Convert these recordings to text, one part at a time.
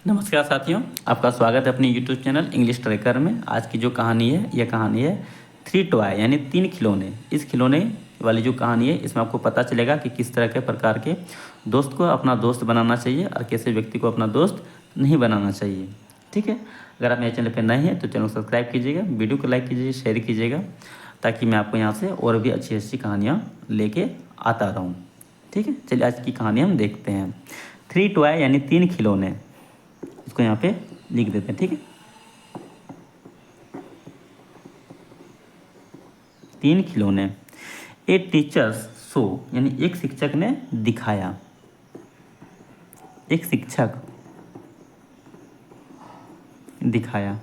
नमस्कार साथियों, आपका स्वागत है अपने यूट्यूब चैनल इंग्लिश ट्रैकर में। आज की जो कहानी है यह कहानी है थ्री टॉय यानी 3 खिलौने। इस खिलौने वाली जो कहानी है इसमें आपको पता चलेगा कि किस तरह के प्रकार के दोस्त को अपना दोस्त बनाना चाहिए और कैसे व्यक्ति को अपना दोस्त नहीं बनाना चाहिए। ठीक है, अगर आप मेरे चैनल पर नए हैं तो चैनल को सब्सक्राइब कीजिएगा, वीडियो को लाइक कीजिए, शेयर कीजिएगा, ताकि मैं आपको यहाँ से और भी अच्छी अच्छी कहानियाँ लेके आता रहूँ। ठीक है, चलिए आज की कहानी हम देखते हैं। थ्री टॉय यानी 3 खिलौने, इसको यहाँ पे लिख देते हैं। ठीक है, 3 खिलौने। ए टीचर्स शो यानी एक शिक्षक ने दिखाया, एक शिक्षक दिखाया।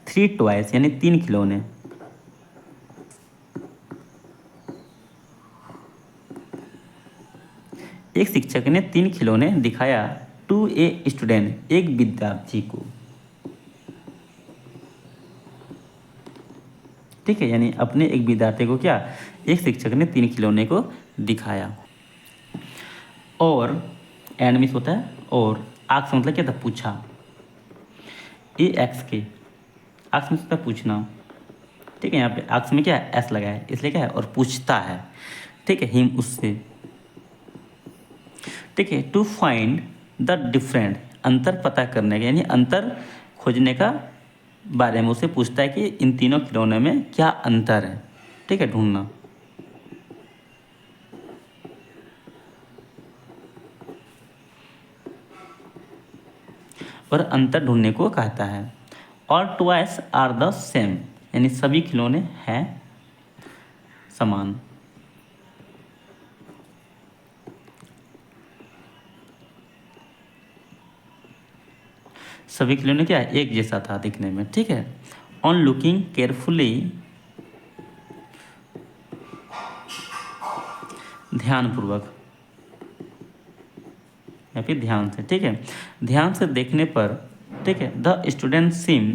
3 टॉयज यानी 3 खिलौने। एक शिक्षक ने 3 खिलौने दिखाया टू ए स्टूडेंट, एक विद्यार्थी को। ठीक है, यानी अपने एक विद्यार्थी को क्या, एक शिक्षक ने 3 खिलौने को दिखाया। और एंड मिस होता है, और आस्क मतलब क्या था, पूछा। ए एक्स के, आस्क में होता है पूछना। ठीक है, यहाँ पे आस्क में क्या है, एस लगा है, इसलिए क्या है, और पूछता है। ठीक है, हिम उससे। ठीक है, टू फाइंड द डिफरेंट, अंतर पता करने का यानी अंतर खोजने का बारे में उसे पूछता है कि इन तीनों खिलौनों में क्या अंतर है। ठीक है, ढूंढना। और अंतर ढूंढने को कहता है। और टॉयज आर द सेम, यानी सभी खिलौने हैं समान। सभी खिलौने क्या है, एक जैसा था दिखने में। ठीक है, ऑन लुकिंग केयरफुली, ध्यानपूर्वक या फिर ध्यान से। ठीक है, ध्यान से देखने पर, ठीक है, the student seem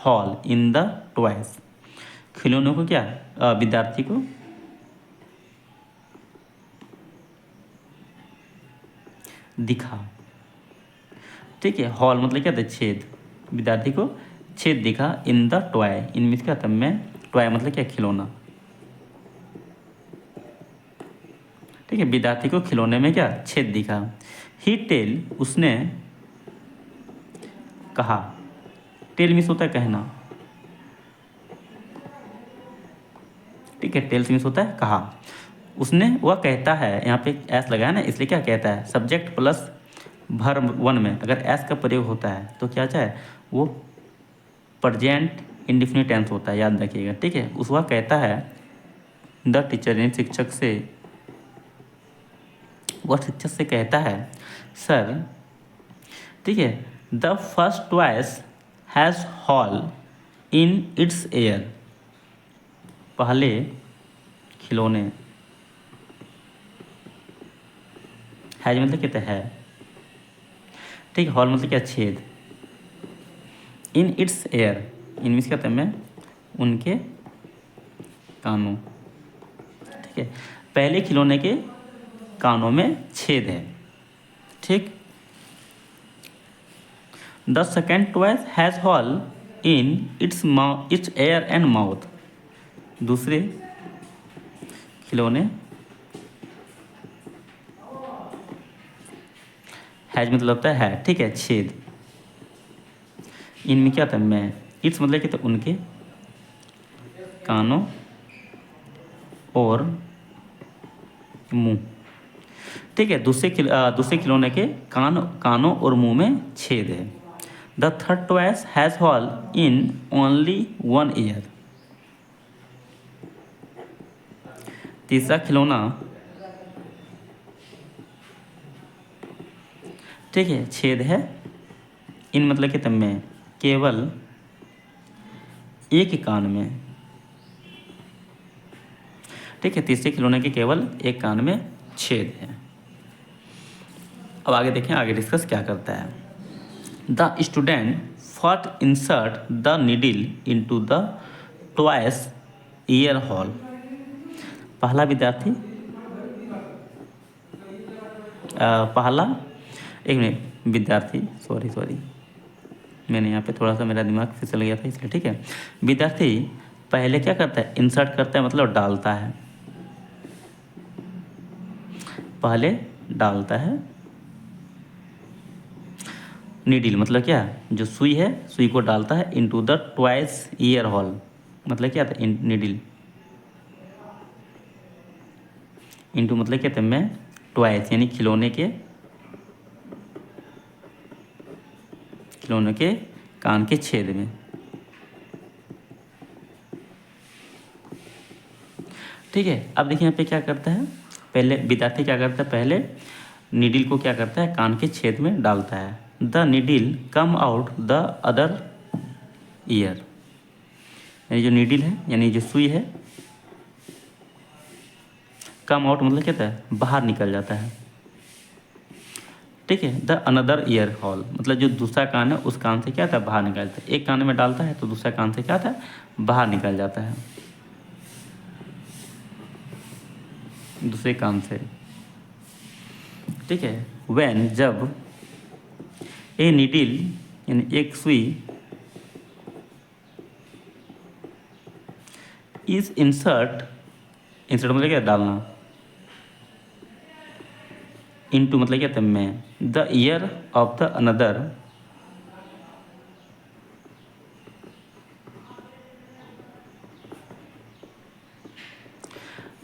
hall in the toys, खिलौनों को क्या, विद्यार्थी को दिखा। ठीक है, हॉल मतलब क्या था, छेद। विद्यार्थी को छेद दिखा इन द टॉय, इनमें क्या था, में। टॉय मतलब क्या, खिलौना। ठीक है, विद्यार्थी को खिलौने में क्या, छेद दिखा। ही टेल, उसने कहा। टेल मिस होता है कहना। ठीक है, टेल्स मिस होता है कहा। उसने, वह कहता है, यहाँ पे एस लगा है ना, इसलिए क्या कहता है, सब्जेक्ट प्लस वर्ब वन में अगर एस का प्रयोग होता है तो क्या चाहे, वो प्रेजेंट इंडेफिनिट टेंस होता है, याद रखिएगा। ठीक है, वह कहता है द टीचर, यानी शिक्षक से, वह शिक्षक से कहता है, सर। ठीक है, the first toys has hall in its air, पहले खिलौने, हैज मतलब कहते है। ठीक है, हॉल मतलब क्या, छेद। In its air, in means कहते हैं में, उनके कानों। ठीक है, पहले खिलौने के कानों में छेद है। ठीक, the second toys has hall in its air and mouth, दूसरे खिलौने, हैज मतलब होता है, ठीक है, छेद। इनमें क्या था, मैं। इट्स मतलब क्या था, उनके कानों और मुंह। ठीक है, दूसरे खिलौने के कानों और मुंह में छेद है। The third toys has hall in only one year, तीसरा खिलौना, ठीक है, छेद है। इन मतलब कि तब में, केवल एक कान में। ठीक है, तीसरे खिलौने के केवल एक कान में छेद है। अब आगे देखें, आगे डिस्कस क्या करता है। The student first insert the needle into the toys year hall, पहला विद्यार्थी पहला एक मिनट विद्यार्थी, सॉरी मैंने यहाँ पे थोड़ा सा मेरा दिमाग फिसल गया था इसलिए, ठीक है। विद्यार्थी पहले क्या करता है, इंसर्ट करता है मतलब डालता है, पहले डालता है। नीडल मतलब क्या, जो सुई है सुई को डालता है into the twice ear hole, मतलब क्या था नीडल, इनटू मतलब क्या था में ट्वाइस यानी खिलौने के कान के छेद में, ठीक है। अब देखिए यहाँ पे क्या करता है, पहले विद्यार्थी क्या करता है, पहले नीडल को क्या करता है कान के छेद में डालता है। The needle come out the other year, यानी जो नीडल है यानी जो सुई है, कम आउट मतलब क्या होता है, बाहर निकल जाता है, ठीक है। द अनदर ईयर हॉल मतलब जो दूसरा कान है उस कान से क्या था, बाहर निकल जाता है। एक कान में डालता है तो दूसरा कान से क्या था, बाहर निकल जाता है, दूसरे कान से, ठीक है। व्हेन जब ए नीडल यानी एक सुई इज इंसर्ट मतलब क्या डालना, इनटू मतलब क्या था में the year of the another,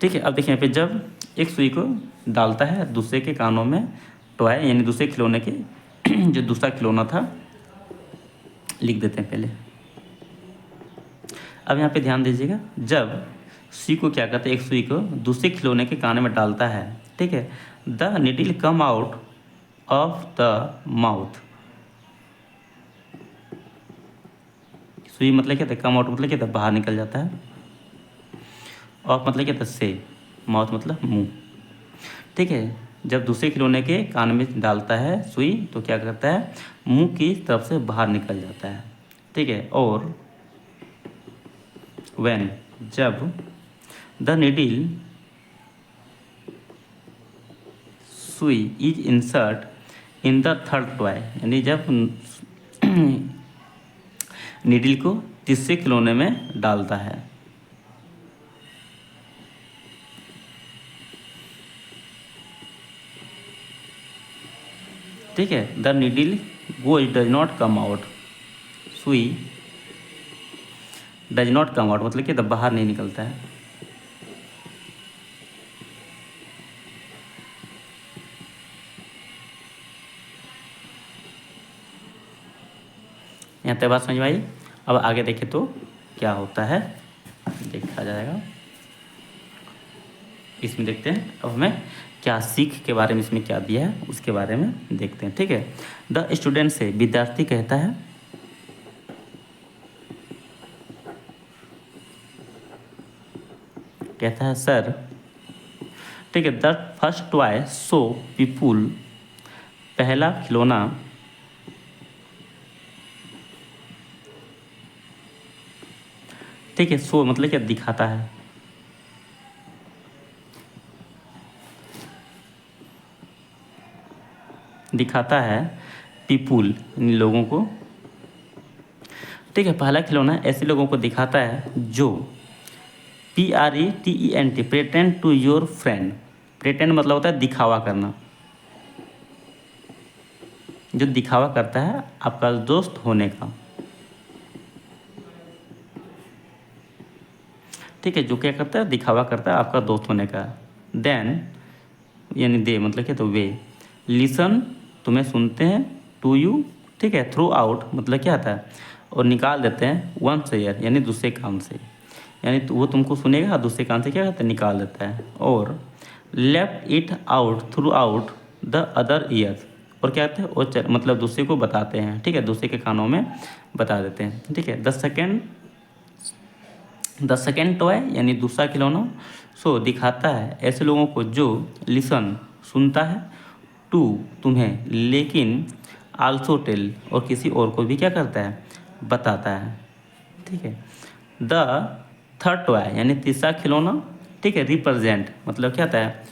ठीक है। अब देखिए यहाँ पे जब एक सुई को डालता है दूसरे के कानों में टॉय यानी दूसरे खिलौने के जो दूसरा खिलौना था, लिख देते हैं पहले। अब यहाँ पे ध्यान दीजिएगा, जब सुई को क्या करता है, एक सुई को दूसरे खिलौने के कान में डालता है, ठीक है। The needle come out of the mouth, सुई मतलब क्या था, कम आउट मतलब क्या था, बाहर निकल जाता है। ऑफ मतलब क्या था, से, माउथ मतलब मुंह, ठीक है। जब दूसरे खिलौने के कान में डालता है सुई तो क्या करता है, मुंह की तरफ से बाहर निकल जाता है, ठीक है। और व्हेन जब द नीडल सुई is insert in the third toy, यानी जब नीडल को तीसरे खिलौने में डालता है, ठीक है। The needle goes does not come out, सुई डज नॉट कम आउट मतलब कि तब बाहर नहीं निकलता है, यहाँ तक बात समझ में आई। अब आगे देखें तो क्या होता है, देखा जाएगा। इसमें देखते हैं अब हमें क्या सीख के बारे में इसमें क्या दिया है उसके बारे में देखते हैं, ठीक है। द स्टूडेंट से विद्यार्थी कहता है, सर, ठीक है। The first toy so people, पहला खिलौना ठीक है, सो मतलब क्या, दिखाता है, दिखाता है पीपुल इन लोगों को, ठीक है। पहला खिलौना ऐसे लोगों को दिखाता है जो PRETENT pretend to your friend, pretend मतलब होता है दिखावा करना, जो दिखावा करता है आपका दोस्त होने का, ठीक है। जो क्या करता है, दिखावा करता है आपका दोस्त होने का। देन यानी दे मतलब क्या, तो वे लिसन तुम्हें सुनते हैं, टू यू, ठीक है। थ्रू आउट मतलब क्या आता है, और निकाल देते हैं वंस ईयर यानी दूसरे कान से, यानी तो वो तुमको सुनेगा दूसरे कान से क्या करता है, निकाल देता है। और left it out through out the other year, और क्या कहते हैं, वो मतलब दूसरे को बताते हैं, ठीक है, दूसरे के कानों में बता देते हैं, ठीक है। द सेकेंड टॉय यानी दूसरा खिलौना सो दिखाता है ऐसे लोगों को जो लिसन सुनता है, टू तुम्हें, लेकिन आल्सो टेल और किसी और को भी क्या करता है, बताता है, ठीक है। द थर्ड टॉय यानी तीसरा खिलौना, ठीक है, रिप्रेजेंट मतलब क्या होता है,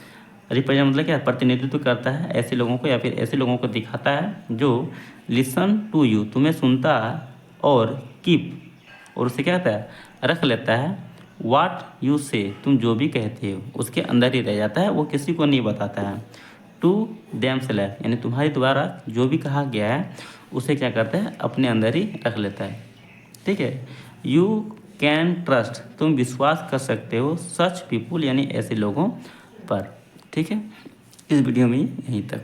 रिप्रेजेंट मतलब क्या, प्रतिनिधित्व करता है ऐसे लोगों को या फिर ऐसे लोगों को दिखाता है जो लिसन टू यू, तुम्हें सुनता है, और कीप, और उसे क्या कहता है, रख लेता है, वाट यू से, तुम जो भी कहते हो उसके अंदर ही रह जाता है, वो किसी को नहीं बताता है। टू देम सेल्फ, यानी तुम्हारे द्वारा जो भी कहा गया है उसे क्या करता है, अपने अंदर ही रख लेता है। ठीक है। यू कैन ट्रस्ट, तुम विश्वास कर सकते हो, सच पीपुल, यानी ऐसे लोगों पर। ठीक है, इस वीडियो में यहीं तक।